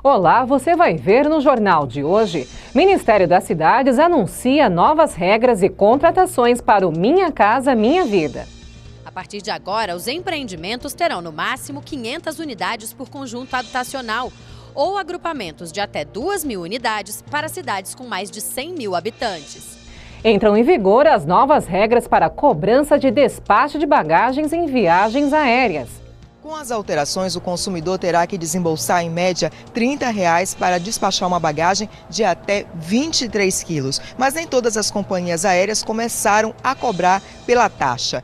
Olá, você vai ver no Jornal de hoje. Ministério das Cidades anuncia novas regras e contratações para o Minha Casa Minha Vida. A partir de agora, os empreendimentos terão no máximo 500 unidades por conjunto habitacional ou agrupamentos de até 2.000 unidades para cidades com mais de 100.000 habitantes. Entram em vigor as novas regras para a cobrança de despacho de bagagens em viagens aéreas. Com as alterações, o consumidor terá que desembolsar, em média, R$ 30 para despachar uma bagagem de até 23 quilos. Mas nem todas as companhias aéreas começaram a cobrar pela taxa.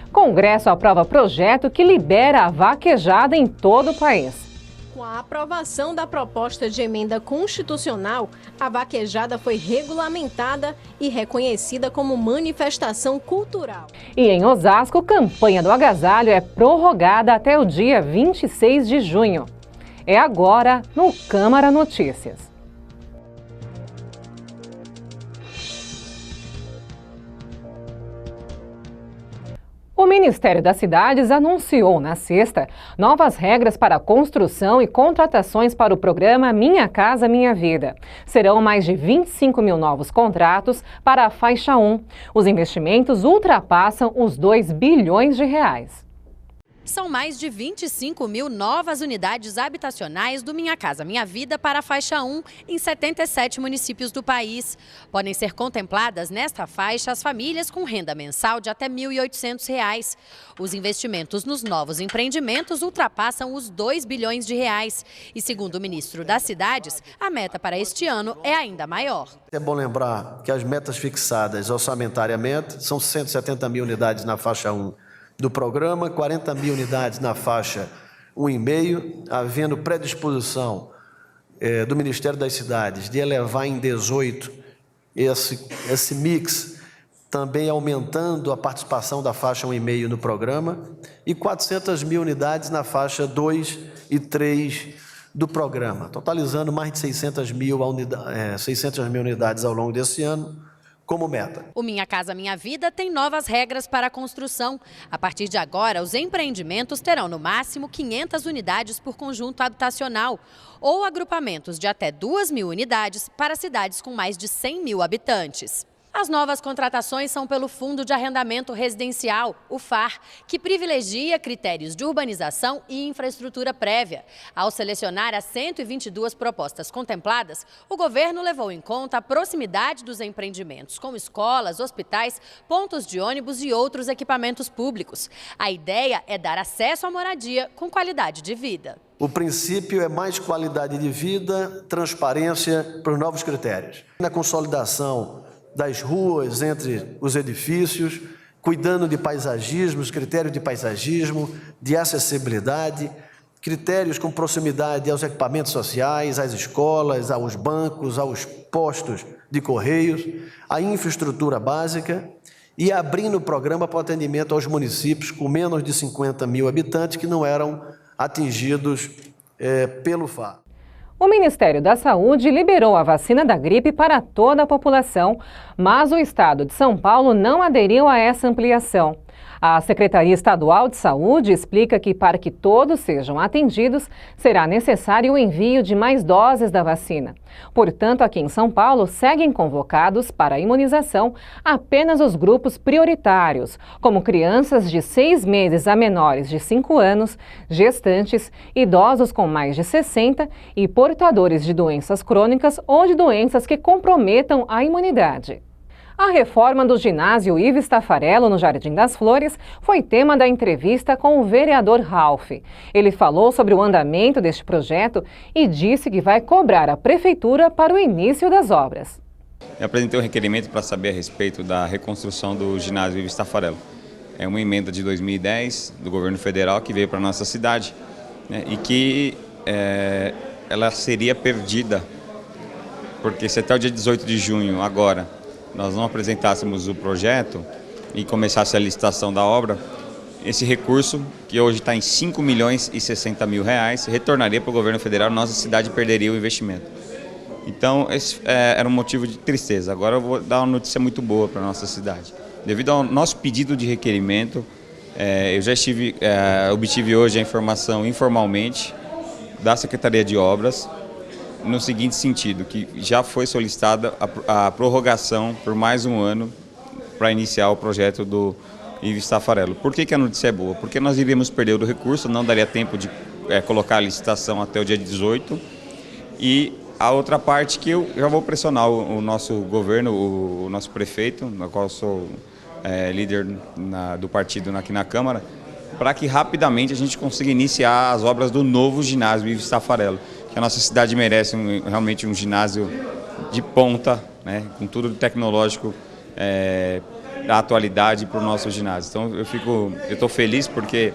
Congresso aprova projeto que libera a vaquejada em todo o país. Com a aprovação da proposta de emenda constitucional, a vaquejada foi regulamentada e reconhecida como manifestação cultural. E em Osasco, campanha do agasalho é prorrogada até o dia 26 de junho. É agora no Câmara Notícias. O Ministério das Cidades anunciou na sexta novas regras para a construção e contratações para o programa Minha Casa Minha Vida. Serão mais de 25 mil novos contratos para a faixa 1. Os investimentos ultrapassam os 2 bilhões de reais. São mais de 25 mil novas unidades habitacionais do Minha Casa Minha Vida para a faixa 1 em 77 municípios do país. Podem ser contempladas nesta faixa as famílias com renda mensal de até R$ 1.800. Os investimentos nos novos empreendimentos ultrapassam os 2 bilhões de reais. E segundo o ministro das Cidades, a meta para este ano é ainda maior. É bom lembrar que as metas fixadas orçamentariamente são 170 mil unidades na faixa 1. Do programa, 40 mil unidades na faixa 1,5, havendo predisposição do Ministério das Cidades de elevar em 18 esse mix, também aumentando a participação da faixa 1,5 no programa, e 400 mil unidades na faixa 2 e 3 do programa, totalizando mais de 600 mil unidades ao longo desse ano, como meta. O Minha Casa Minha Vida tem novas regras para a construção. A partir de agora, os empreendimentos terão no máximo 500 unidades por conjunto habitacional ou agrupamentos de até 2.000 unidades para cidades com mais de 100.000 habitantes. As novas contratações são pelo Fundo de Arrendamento Residencial, o FAR, que privilegia critérios de urbanização e infraestrutura prévia. Ao selecionar as 122 propostas contempladas, o governo levou em conta a proximidade dos empreendimentos, como escolas, hospitais, pontos de ônibus e outros equipamentos públicos. A ideia é dar acesso à moradia com qualidade de vida. O princípio é mais qualidade de vida, transparência para os novos critérios. Na consolidação das ruas entre os edifícios, cuidando de paisagismo, os critérios de paisagismo, de acessibilidade, critérios com proximidade aos equipamentos sociais, às escolas, aos bancos, aos postos de correios, à infraestrutura básica e abrindo o programa para o atendimento aos municípios com menos de 50 mil habitantes que não eram atingidos pelo FAR. O Ministério da Saúde liberou a vacina da gripe para toda a população, mas o estado de São Paulo não aderiu a essa ampliação. A Secretaria Estadual de Saúde explica que, para que todos sejam atendidos, será necessário o envio de mais doses da vacina. Portanto, aqui em São Paulo, seguem convocados para a imunização apenas os grupos prioritários, como crianças de 6 meses a menores de 5 anos, gestantes, idosos com mais de 60 e portadores de doenças crônicas ou de doenças que comprometam a imunidade. A reforma do ginásio Ives Tafarello, no Jardim das Flores, foi tema da entrevista com o vereador Ralph. Ele falou sobre o andamento deste projeto e disse que vai cobrar a prefeitura para o início das obras. Eu apresentei um requerimento para saber a respeito da reconstrução do ginásio Ives Tafarello. É uma emenda de 2010 do governo federal que veio para a nossa cidade, né, e que ela seria perdida, porque se até o dia 18 de junho, agora, nós não apresentássemos o projeto e começasse a licitação da obra, esse recurso, que hoje está em R$ 5.060.000, retornaria para o governo federal, nossa cidade perderia o investimento. Então, esse era um motivo de tristeza. Agora eu vou dar uma notícia muito boa para a nossa cidade. Devido ao nosso pedido de requerimento, eu já obtive hoje a informação informalmente da Secretaria de Obras, no seguinte sentido, que já foi solicitada a prorrogação por mais um ano para iniciar o projeto do Ives Taffarello. Por que a notícia é boa? Porque nós iríamos perder o recurso, não daria tempo de colocar a licitação até o dia 18, e a outra parte que eu já vou pressionar o nosso governo, o nosso prefeito, na qual eu sou líder do partido aqui na Câmara, para que rapidamente a gente consiga iniciar as obras do novo ginásio Ives Taffarello, que a nossa cidade merece realmente um ginásio de ponta, né, com tudo tecnológico da atualidade para o nosso ginásio. Então eu estou feliz porque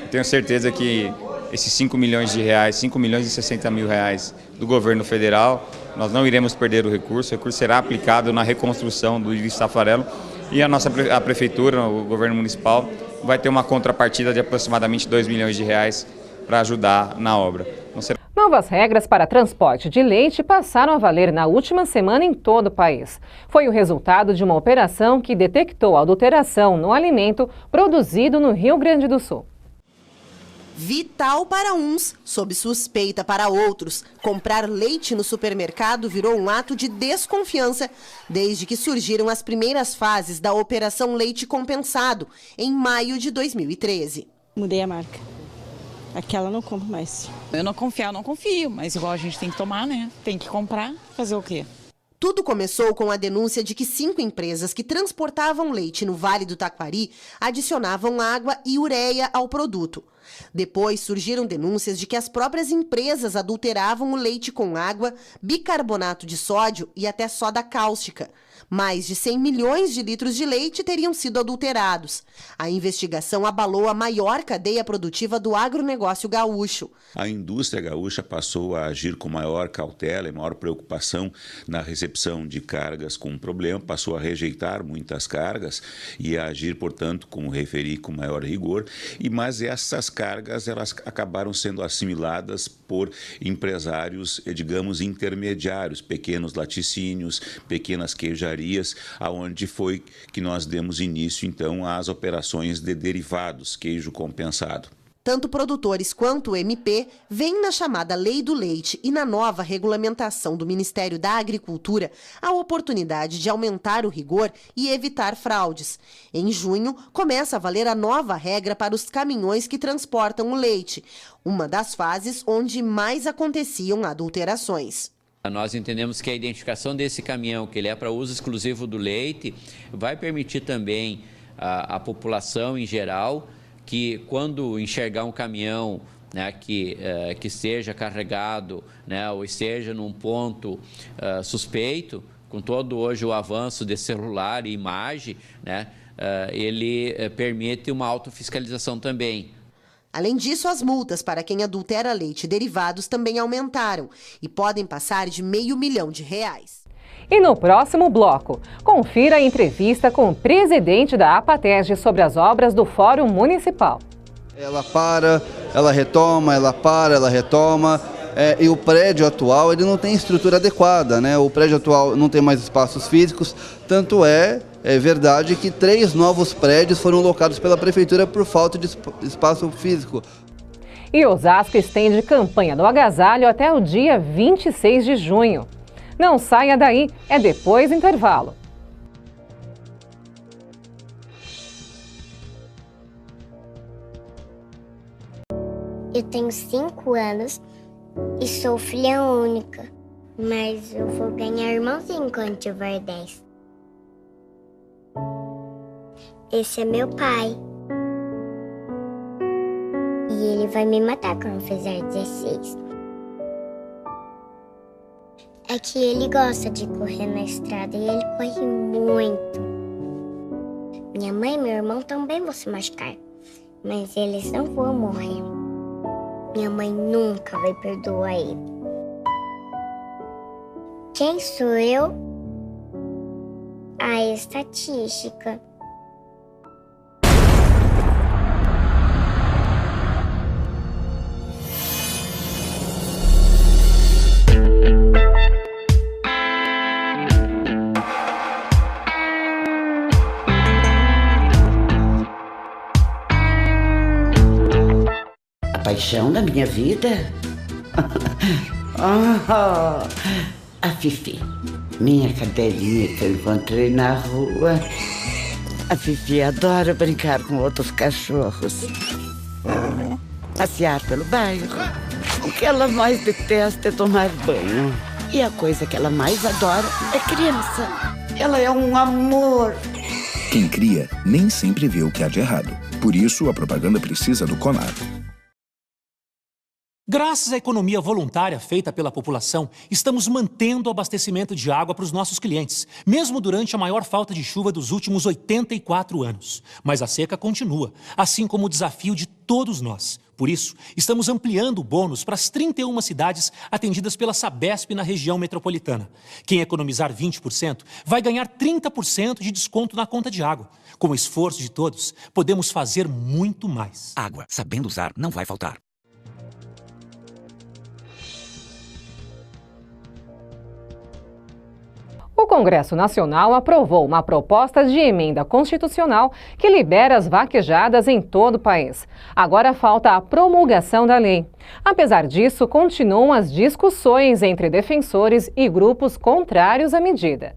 tenho certeza que esses 5 milhões e 60 mil reais do governo federal, nós não iremos perder o recurso será aplicado na reconstrução do Ives Taffarello, e a prefeitura, o governo municipal, vai ter uma contrapartida de aproximadamente 2 milhões de reais para ajudar na obra. Novas regras para transporte de leite passaram a valer na última semana em todo o país. Foi o resultado de uma operação que detectou adulteração no alimento produzido no Rio Grande do Sul. Vital para uns, sob suspeita para outros, comprar leite no supermercado virou um ato de desconfiança desde que surgiram as primeiras fases da Operação Leite Compensado, em maio de 2013. Mudei a marca. Aquela não compro mais. Eu não confio, mas igual a gente tem que tomar, né? Tem que comprar, fazer o quê? Tudo começou com a denúncia de que 5 empresas que transportavam leite no Vale do Taquari adicionavam água e ureia ao produto. Depois surgiram denúncias de que as próprias empresas adulteravam o leite com água, bicarbonato de sódio e até soda cáustica. Mais de 100 milhões de litros de leite teriam sido adulterados. A investigação abalou a maior cadeia produtiva do agronegócio gaúcho. A indústria gaúcha passou a agir com maior cautela e maior preocupação na recepção de cargas com problema, passou a rejeitar muitas cargas e a agir, portanto, como referi, com maior rigor. Mas essas cargas elas acabaram sendo assimiladas por empresários, digamos, intermediários, pequenos laticínios, pequenas queijarias, aonde foi que nós demos início, então, às operações de derivados, queijo compensado. Tanto produtores quanto o MP veem na chamada Lei do Leite e na nova regulamentação do Ministério da Agricultura a oportunidade de aumentar o rigor e evitar fraudes. Em junho, começa a valer a nova regra para os caminhões que transportam o leite, uma das fases onde mais aconteciam adulterações. Nós entendemos que a identificação desse caminhão, que ele é para uso exclusivo do leite, vai permitir também à população em geral que, quando enxergar um caminhão, né, que esteja carregado, né, ou esteja num ponto suspeito, com todo hoje o avanço de celular e imagem, né, ele permite uma autofiscalização também. Além disso, as multas para quem adultera leite e derivados também aumentaram e podem passar de R$500 mil. E no próximo bloco, confira a entrevista com o presidente da APATESG sobre as obras do Fórum Municipal. Ela para, ela retoma, ela para, ela retoma. E o prédio atual ele não tem estrutura adequada, né? O prédio atual não tem mais espaços físicos, tanto é verdade que 3 novos prédios foram locados pela Prefeitura por falta de espaço físico. E Osasco estende campanha do agasalho até o dia 26 de junho. Não saia daí, é depois do intervalo. Eu tenho 5 anos e sou filha única, mas eu vou ganhar irmãozinho quando tiver 10. Esse é meu pai. E ele vai me matar quando fizer 16. É que ele gosta de correr na estrada e ele corre muito. Minha mãe e meu irmão também vão se machucar, mas eles não vão morrer. Minha mãe nunca vai perdoar ele. Quem sou eu? A estatística. Paixão da minha vida? A Fifi, minha cadelinha que eu encontrei na rua. A Fifi adora brincar com outros cachorros. Passear pelo bairro. O que ela mais detesta é tomar banho. E a coisa que ela mais adora é criança. Ela é um amor. Quem cria nem sempre vê o que há de errado. Por isso, a propaganda precisa do CONAR. Graças à economia voluntária feita pela população, estamos mantendo o abastecimento de água para os nossos clientes, mesmo durante a maior falta de chuva dos últimos 84 anos. Mas a seca continua, assim como o desafio de todos nós. Por isso, estamos ampliando o bônus para as 31 cidades atendidas pela Sabesp na região metropolitana. Quem economizar 20% vai ganhar 30% de desconto na conta de água. Com o esforço de todos, podemos fazer muito mais. Água, sabendo usar, não vai faltar. O Congresso Nacional aprovou uma proposta de emenda constitucional que libera as vaquejadas em todo o país. Agora falta a promulgação da lei. Apesar disso, continuam as discussões entre defensores e grupos contrários à medida.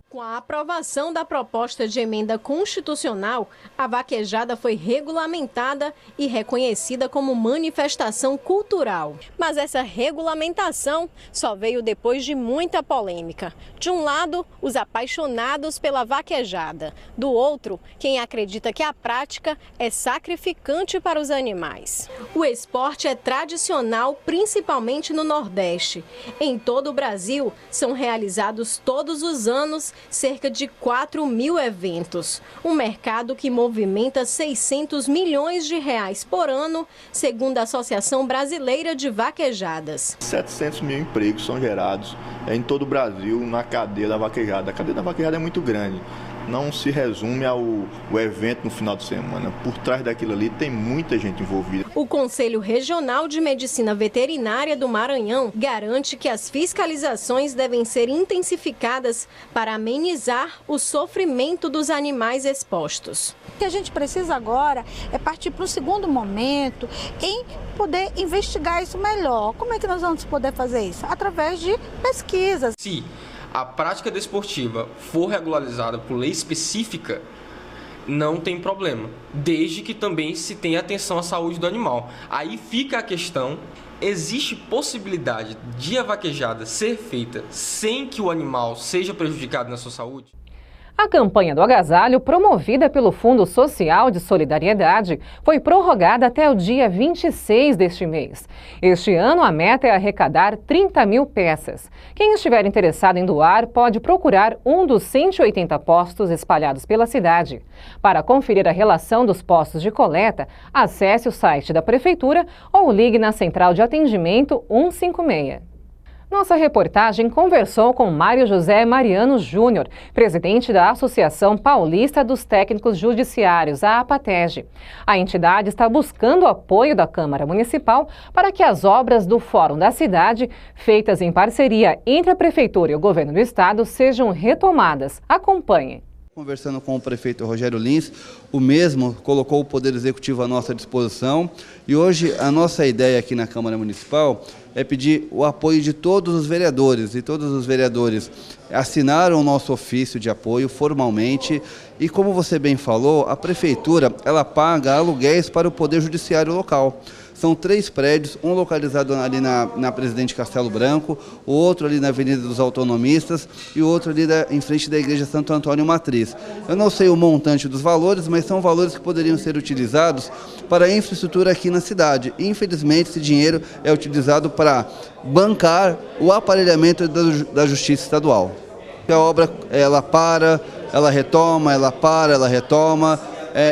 Com a aprovação da proposta de emenda constitucional, a vaquejada foi regulamentada e reconhecida como manifestação cultural. Mas essa regulamentação só veio depois de muita polêmica. De um lado, os apaixonados pela vaquejada. Do outro, quem acredita que a prática é sacrificante para os animais. O esporte é tradicional, principalmente no Nordeste. Em todo o Brasil, são realizados todos os anos cerca de 4.000 eventos. Um mercado que movimenta 600 milhões de reais por ano, segundo a Associação Brasileira de Vaquejadas. 700 mil empregos são gerados em todo o Brasil na cadeia da vaquejada. A cadeia da vaquejada é muito grande. Não se resume ao evento no final de semana. Por trás daquilo ali tem muita gente envolvida. O Conselho Regional de Medicina Veterinária do Maranhão garante que as fiscalizações devem ser intensificadas para amenizar o sofrimento dos animais expostos. O que a gente precisa agora é partir para um segundo momento em poder investigar isso melhor. Como é que nós vamos poder fazer isso? Através de pesquisas. Se a prática desportiva for regularizada por lei específica, não tem problema, desde que também se tenha atenção à saúde do animal. Aí fica a questão, existe possibilidade de a vaquejada ser feita sem que o animal seja prejudicado na sua saúde? A campanha do agasalho, promovida pelo Fundo Social de Solidariedade, foi prorrogada até o dia 26 deste mês. Este ano, a meta é arrecadar 30 mil peças. Quem estiver interessado em doar pode procurar um dos 180 postos espalhados pela cidade. Para conferir a relação dos postos de coleta, acesse o site da Prefeitura ou ligue na Central de Atendimento 156. Nossa reportagem conversou com Mário José Mariano Júnior, presidente da Associação Paulista dos Técnicos Judiciários, a APATEG. A entidade está buscando o apoio da Câmara Municipal para que as obras do Fórum da Cidade, feitas em parceria entre a Prefeitura e o Governo do Estado, sejam retomadas. Acompanhe. Conversando com o prefeito Rogério Lins, o mesmo colocou o Poder Executivo à nossa disposição e hoje a nossa ideia aqui na Câmara Municipal é pedir o apoio de todos os vereadores, e todos os vereadores assinaram o nosso ofício de apoio formalmente e, como você bem falou, a Prefeitura ela paga aluguéis para o Poder Judiciário local. São 3 prédios, um localizado ali na Presidente Castelo Branco, o outro ali na Avenida dos Autonomistas e o outro ali em frente da Igreja Santo Antônio Matriz. Eu não sei o montante dos valores, mas são valores que poderiam ser utilizados para a infraestrutura aqui na cidade. Infelizmente, esse dinheiro é utilizado para bancar o aparelhamento da Justiça Estadual. A obra, ela para, ela retoma, ela para, ela retoma.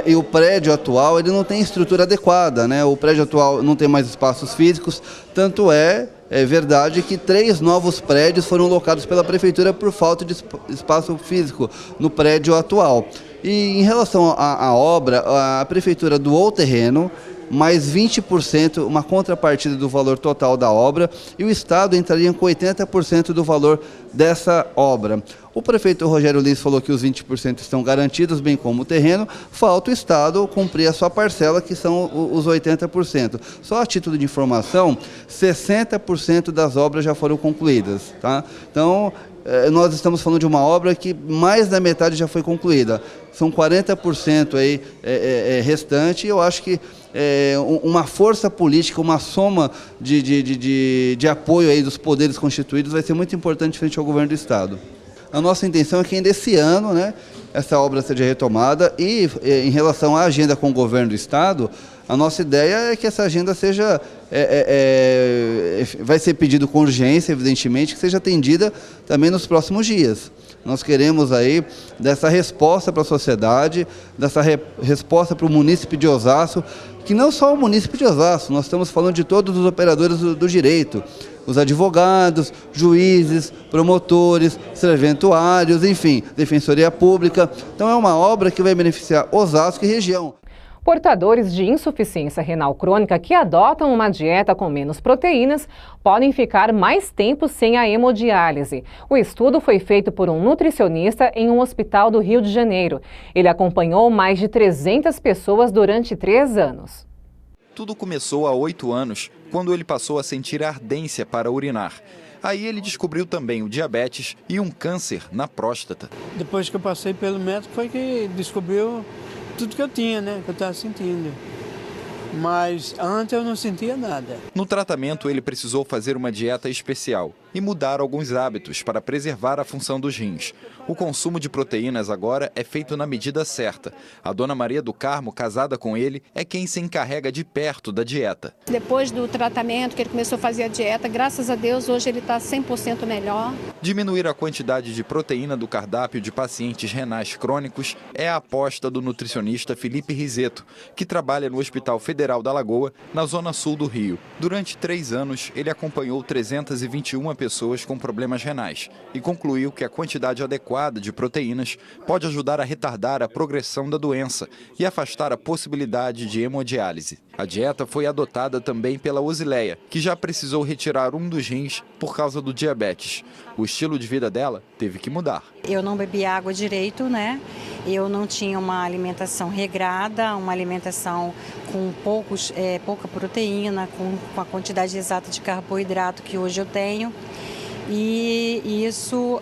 E o prédio atual ele não tem estrutura adequada, né? O prédio atual não tem mais espaços físicos, tanto é verdade que 3 novos prédios foram locados pela Prefeitura por falta de espaço físico no prédio atual. E em relação à obra, a Prefeitura doou o terreno, mais 20%, uma contrapartida do valor total da obra, e o Estado entraria com 80% do valor dessa obra. O prefeito Rogério Lins falou que os 20% estão garantidos, bem como o terreno, falta o Estado cumprir a sua parcela, que são os 80%. Só a título de informação, 60% das obras já foram concluídas, tá? Então, nós estamos falando de uma obra que mais da metade já foi concluída. São 40% aí restante, e eu acho que uma força política, uma soma de apoio aí dos poderes constituídos vai ser muito importante frente ao governo do Estado. A nossa intenção é que ainda esse ano, né, essa obra seja retomada, e em relação à agenda com o governo do Estado, a nossa ideia é que essa agenda seja, vai ser pedido com urgência, evidentemente, que seja atendida também nos próximos dias. Nós queremos aí dessa resposta para a sociedade, dessa resposta para o munícipe de Osasco, que não só o munícipe de Osasco, nós estamos falando de todos os operadores do direito, os advogados, juízes, promotores, serventuários, enfim, defensoria pública. Então é uma obra que vai beneficiar Osasco e região. Portadores de insuficiência renal crônica que adotam uma dieta com menos proteínas podem ficar mais tempo sem a hemodiálise. O estudo foi feito por um nutricionista em um hospital do Rio de Janeiro. Ele acompanhou mais de 300 pessoas durante 3 anos. Tudo começou há 8 anos, quando ele passou a sentir ardência para urinar. Aí ele descobriu também o diabetes e um câncer na próstata. Depois que eu passei pelo médico foi que descobriu tudo que eu tinha, né, que eu estava sentindo. Mas antes eu não sentia nada. No tratamento, ele precisou fazer uma dieta especial e mudar alguns hábitos para preservar a função dos rins. O consumo de proteínas agora é feito na medida certa. A dona Maria do Carmo, casada com ele, é quem se encarrega de perto da dieta. Depois do tratamento que ele começou a fazer a dieta, graças a Deus, hoje ele está 100% melhor. Diminuir a quantidade de proteína do cardápio de pacientes renais crônicos é a aposta do nutricionista Felipe Riseto, que trabalha no Hospital Federal da Lagoa, na zona sul do Rio. Durante 3 anos, ele acompanhou 321 pessoas com problemas renais e concluiu que a quantidade adequada de proteínas pode ajudar a retardar a progressão da doença e afastar a possibilidade de hemodiálise. A dieta foi adotada também pela Osileia, que já precisou retirar um dos rins por causa do diabetes. O estilo de vida dela teve que mudar. Eu não bebia água direito, né? Eu não tinha uma alimentação regrada, uma alimentação com pouca proteína, com a quantidade exata de carboidrato que hoje eu tenho. E isso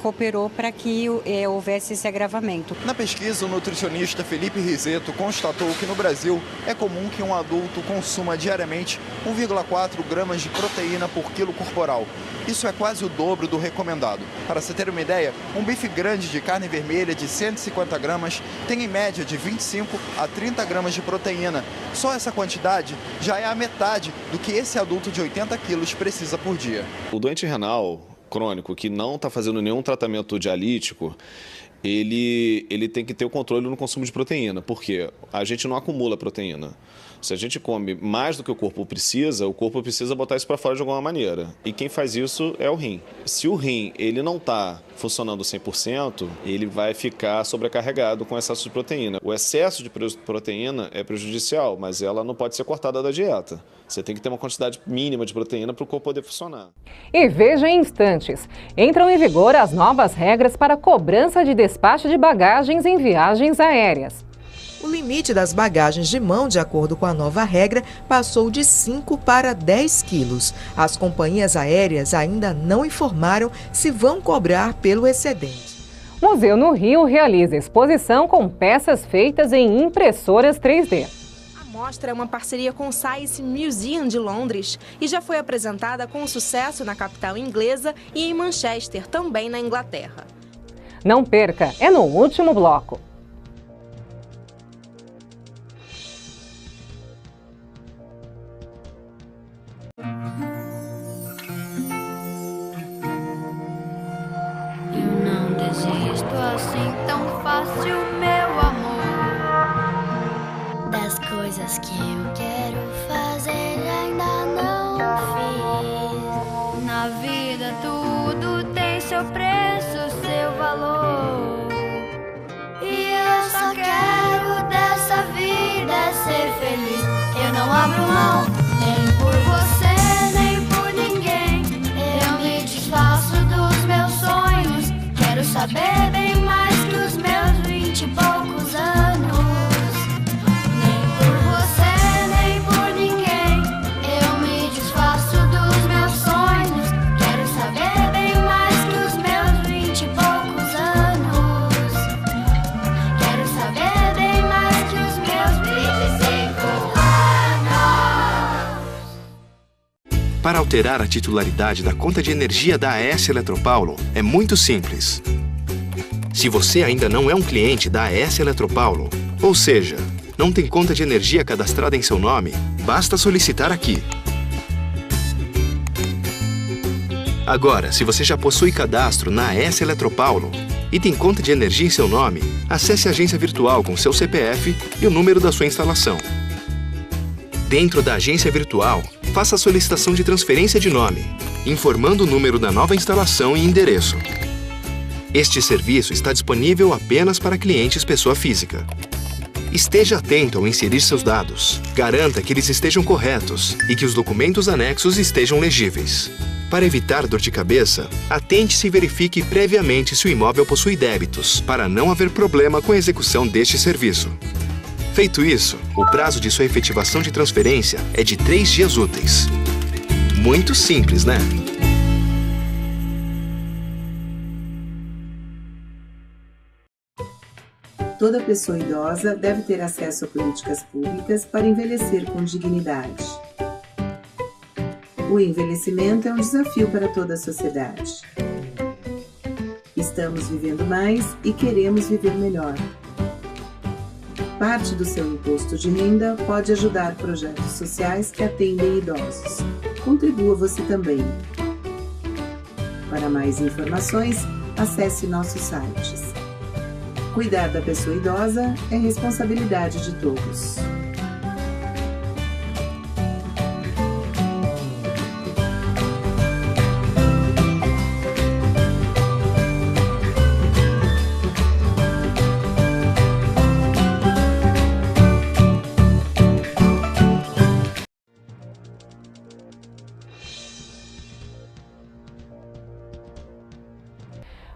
cooperou para que houvesse esse agravamento. Na pesquisa, o nutricionista Felipe Riseto constatou que no Brasil é comum que um adulto consuma diariamente 1,4 gramas de proteína por quilo corporal. Isso é quase o dobro do recomendado. Para se ter uma ideia, um bife grande de carne vermelha de 150 gramas tem em média de 25 a 30 gramas de proteína. Só essa quantidade já é a metade do que esse adulto de 80 quilos precisa por dia. O doente renal crônico que não está fazendo nenhum tratamento dialítico, ele tem que ter o controle no consumo de proteína, porque a gente não acumula proteína. Se a gente come mais do que o corpo precisa botar isso para fora de alguma maneira. E quem faz isso é o rim. Se o rim ele não está funcionando 100%, ele vai ficar sobrecarregado com excesso de proteína. O excesso de proteína é prejudicial, mas ela não pode ser cortada da dieta. Você tem que ter uma quantidade mínima de proteína para o corpo poder funcionar. E veja em instantes, entram em vigor as novas regras para cobrança de despacho de bagagens em viagens aéreas. O limite das bagagens de mão, de acordo com a nova regra, passou de 5 para 10 quilos. As companhias aéreas ainda não informaram se vão cobrar pelo excedente. Museu no Rio realiza exposição com peças feitas em impressoras 3D. A mostra é uma parceria com o Science Museum de Londres e já foi apresentada com sucesso na capital inglesa e em Manchester, também na Inglaterra. Não perca, é no último bloco. Desisto assim tão fácil, meu amor. Das coisas que eu quero fazer ainda não fiz. Na vida tudo tem seu preço, seu valor. E eu só quero dessa vida ser feliz. Eu não não abro mão, nem por você, nem por ninguém. Eu me desfaço dos meus sonhos, quero saber bem mais que os meus 20 e poucos anos. Nem por você, nem por ninguém. Eu me desfaço dos meus sonhos, quero saber bem mais que os meus 20 e poucos anos. Quero saber bem mais que os meus 25 anos. Para alterar a titularidade da conta de energia da AES Eletropaulo, é muito simples. Se você ainda não é um cliente da AES Eletropaulo, ou seja, não tem conta de energia cadastrada em seu nome, basta solicitar aqui. Agora, se você já possui cadastro na AES Eletropaulo e tem conta de energia em seu nome, acesse a agência virtual com seu CPF e o número da sua instalação. Dentro da agência virtual, faça a solicitação de transferência de nome, informando o número da nova instalação e endereço. Este serviço está disponível apenas para clientes pessoa física. Esteja atento ao inserir seus dados. Garanta que eles estejam corretos e que os documentos anexos estejam legíveis. Para evitar dor de cabeça, atente-se e verifique previamente se o imóvel possui débitos, para não haver problema com a execução deste serviço. Feito isso, o prazo de sua efetivação de transferência é de 3 dias úteis. Muito simples, né? Toda pessoa idosa deve ter acesso a políticas públicas para envelhecer com dignidade. O envelhecimento é um desafio para toda a sociedade. Estamos vivendo mais e queremos viver melhor. Parte do seu imposto de renda pode ajudar projetos sociais que atendem idosos. Contribua você também. Para mais informações, acesse nossos sites. Cuidar da pessoa idosa é responsabilidade de todos.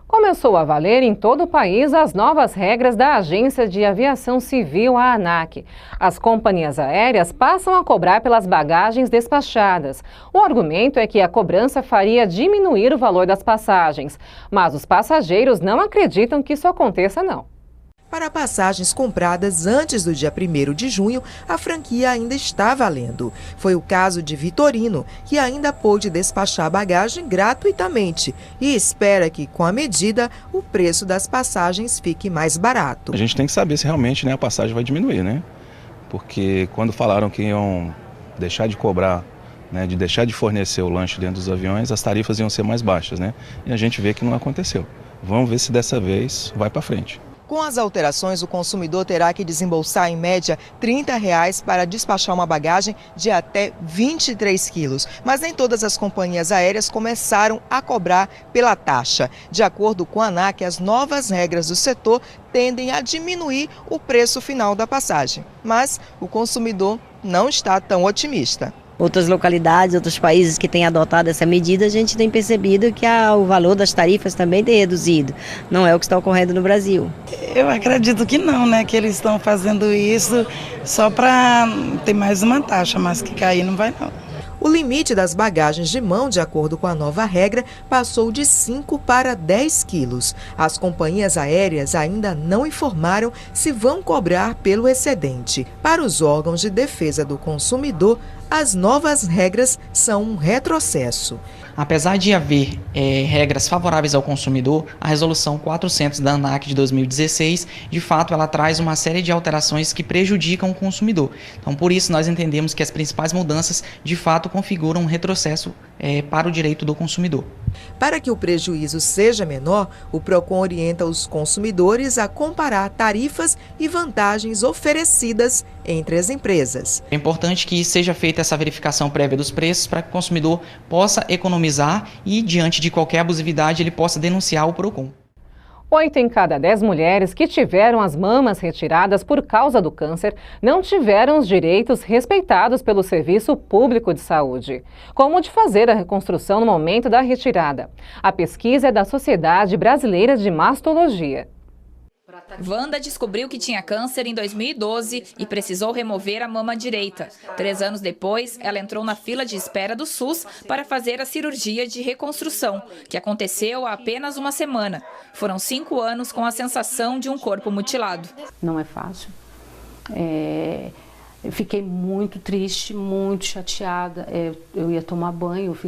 Começou a valer em todo o país as novas regras da Agência de Aviação Civil, a ANAC. As companhias aéreas passam a cobrar pelas bagagens despachadas. O argumento é que a cobrança faria diminuir o valor das passagens, mas os passageiros não acreditam que isso aconteça, não. Para passagens compradas antes do dia 1º de junho, a franquia ainda está valendo. Foi o caso de Vitorino, que ainda pôde despachar bagagem gratuitamente e espera que, com a medida, o preço das passagens fique mais barato. A gente tem que saber se realmente a passagem vai diminuir, né? Porque quando falaram que iam deixar de cobrar, de deixar de fornecer o lanche dentro dos aviões, as tarifas iam ser mais baixas, né? E a gente vê que não aconteceu. Vamos ver se dessa vez vai para frente. Com as alterações, o consumidor terá que desembolsar, em média, R$ 30 para despachar uma bagagem de até 23 quilos. Mas nem todas as companhias aéreas começaram a cobrar pela taxa. De acordo com a ANAC, as novas regras do setor tendem a diminuir o preço final da passagem. Mas o consumidor não está tão otimista. Outras localidades, outros países que têm adotado essa medida, a gente tem percebido que o valor das tarifas também tem reduzido. Não é o que está ocorrendo no Brasil. Eu acredito que não, que eles estão fazendo isso só para ter mais uma taxa, mas que cair não vai não. O limite das bagagens de mão, de acordo com a nova regra, passou de 5 para 10 quilos. As companhias aéreas ainda não informaram se vão cobrar pelo excedente. Para os órgãos de defesa do consumidor, as novas regras são um retrocesso. Apesar de haver regras favoráveis ao consumidor, a Resolução 400 da ANAC de 2016, de fato, ela traz uma série de alterações que prejudicam o consumidor. Então, por isso, nós entendemos que as principais mudanças, de fato, configuram um retrocesso para o direito do consumidor. Para que o prejuízo seja menor, o PROCON orienta os consumidores a comparar tarifas e vantagens oferecidas entre as empresas. É importante que seja feita essa verificação prévia dos preços para que o consumidor possa economizar e, diante de qualquer abusividade, ele possa denunciar o PROCON. 8 em cada 10 mulheres que tiveram as mamas retiradas por causa do câncer não tiveram os direitos respeitados pelo Serviço Público de Saúde, como o de fazer a reconstrução no momento da retirada. A pesquisa é da Sociedade Brasileira de Mastologia. Wanda descobriu que tinha câncer em 2012 e precisou remover a mama direita. 3 anos depois, ela entrou na fila de espera do SUS para fazer a cirurgia de reconstrução, que aconteceu há apenas uma semana. Foram 5 anos com a sensação de um corpo mutilado. Não é fácil. Eu fiquei muito triste, muito chateada. Eu ia tomar banho,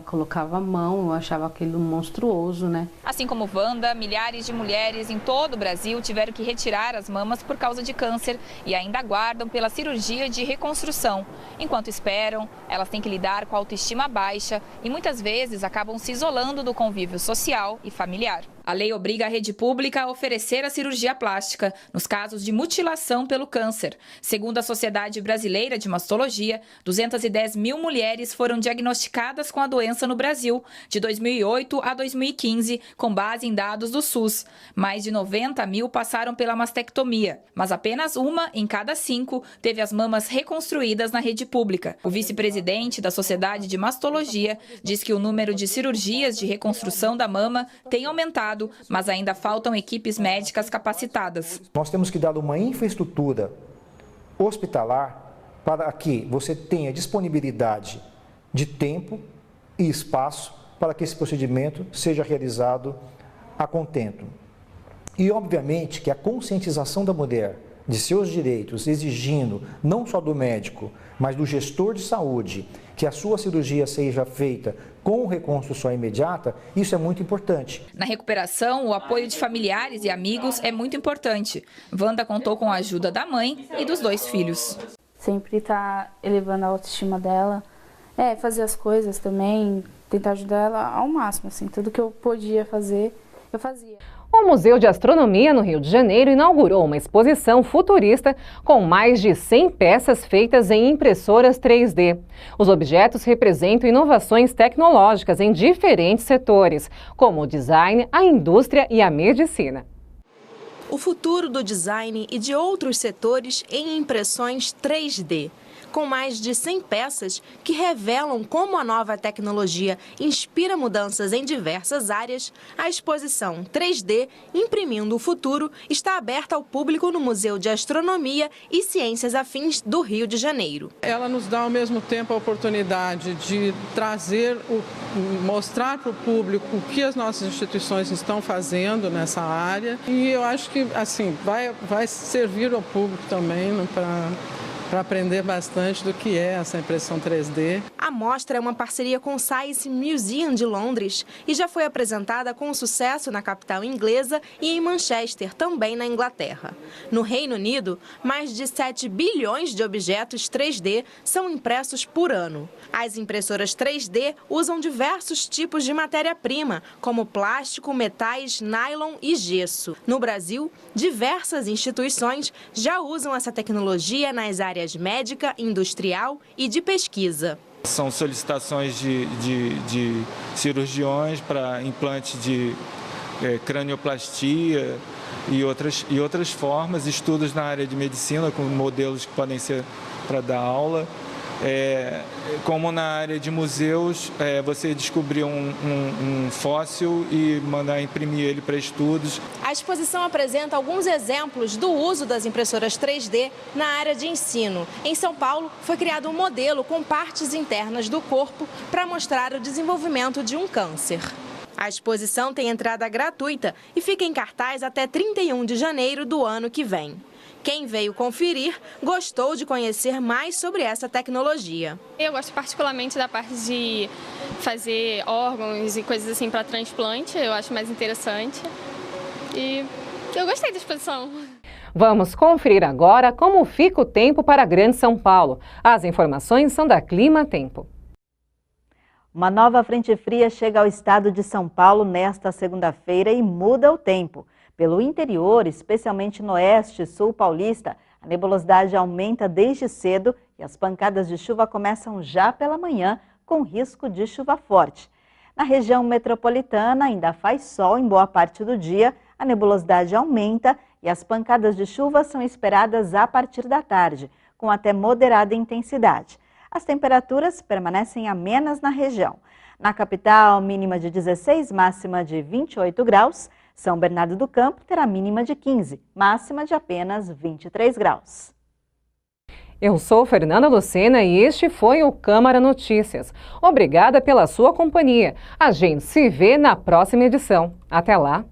colocava a mão, eu achava aquilo monstruoso, né? Assim como Wanda, milhares de mulheres em todo o Brasil tiveram que retirar as mamas por causa de câncer e ainda aguardam pela cirurgia de reconstrução. Enquanto esperam, elas têm que lidar com a autoestima baixa e muitas vezes acabam se isolando do convívio social e familiar. A lei obriga a rede pública a oferecer a cirurgia plástica nos casos de mutilação pelo câncer. Segundo a Sociedade Brasileira de Mastologia, 210 mil mulheres foram diagnosticadas com a doença no Brasil, de 2008 a 2015, com base em dados do SUS. Mais de 90 mil passaram pela mastectomia, mas apenas 1 em cada 5 teve as mamas reconstruídas na rede pública. O vice-presidente da Sociedade de Mastologia diz que o número de cirurgias de reconstrução da mama tem aumentado, mas ainda faltam equipes médicas capacitadas. Nós temos que dar uma infraestrutura hospitalar para que você tenha disponibilidade de tempo e espaço para que esse procedimento seja realizado a contento. E, obviamente, que a conscientização da mulher de seus direitos, exigindo não só do médico, mas do gestor de saúde, que a sua cirurgia seja feita com reconstrução imediata, isso é muito importante. Na recuperação, o apoio de familiares e amigos é muito importante. Wanda contou com a ajuda da mãe e dos 2 filhos. Sempre tá elevando a autoestima dela, fazer as coisas também, tentar ajudar ela ao máximo, assim, tudo que eu podia fazer, eu fazia. O Museu de Astronomia, no Rio de Janeiro, inaugurou uma exposição futurista com mais de 100 peças feitas em impressoras 3D. Os objetos representam inovações tecnológicas em diferentes setores, como o design, a indústria e a medicina. O futuro do design e de outros setores em impressões 3D. Com mais de 100 peças que revelam como a nova tecnologia inspira mudanças em diversas áreas, a exposição 3D Imprimindo o Futuro está aberta ao público no Museu de Astronomia e Ciências Afins do Rio de Janeiro. Ela nos dá ao mesmo tempo a oportunidade de mostrar para o público o que as nossas instituições estão fazendo nessa área, e eu acho que assim vai servir ao público também para aprender bastante do que é essa impressão 3D. A mostra é uma parceria com o Science Museum de Londres e já foi apresentada com sucesso na capital inglesa e em Manchester, também na Inglaterra. No Reino Unido, mais de 7 bilhões de objetos 3D são impressos por ano. As impressoras 3D usam diversos tipos de matéria-prima, como plástico, metais, nylon e gesso. No Brasil, diversas instituições já usam essa tecnologia nas áreas médica, industrial e de pesquisa. São solicitações de cirurgiões para implante de cranioplastia e outras formas, estudos na área de medicina com modelos que podem ser para dar aula. Como na área de museus, você descobrir um fóssil e mandar imprimir ele para estudos. A exposição apresenta alguns exemplos do uso das impressoras 3D na área de ensino. Em São Paulo, foi criado um modelo com partes internas do corpo para mostrar o desenvolvimento de um câncer. A exposição tem entrada gratuita e fica em cartaz até 31 de janeiro do ano que vem. Quem veio conferir gostou de conhecer mais sobre essa tecnologia. Eu gosto particularmente da parte de fazer órgãos e coisas assim para transplante, eu acho mais interessante. E eu gostei da exposição. Vamos conferir agora como fica o tempo para a Grande São Paulo. As informações são da Clima Tempo. Uma nova frente fria chega ao estado de São Paulo nesta segunda-feira e muda o tempo. Pelo interior, especialmente no oeste e sul paulista, a nebulosidade aumenta desde cedo e as pancadas de chuva começam já pela manhã, com risco de chuva forte. Na região metropolitana, ainda faz sol em boa parte do dia, a nebulosidade aumenta e as pancadas de chuva são esperadas a partir da tarde, com até moderada intensidade. As temperaturas permanecem amenas na região. Na capital, mínima de 16, máxima de 28 graus. São Bernardo do Campo terá mínima de 15, máxima de apenas 23 graus. Eu sou Fernanda Lucena e este foi o Câmara Notícias. Obrigada pela sua companhia. A gente se vê na próxima edição. Até lá!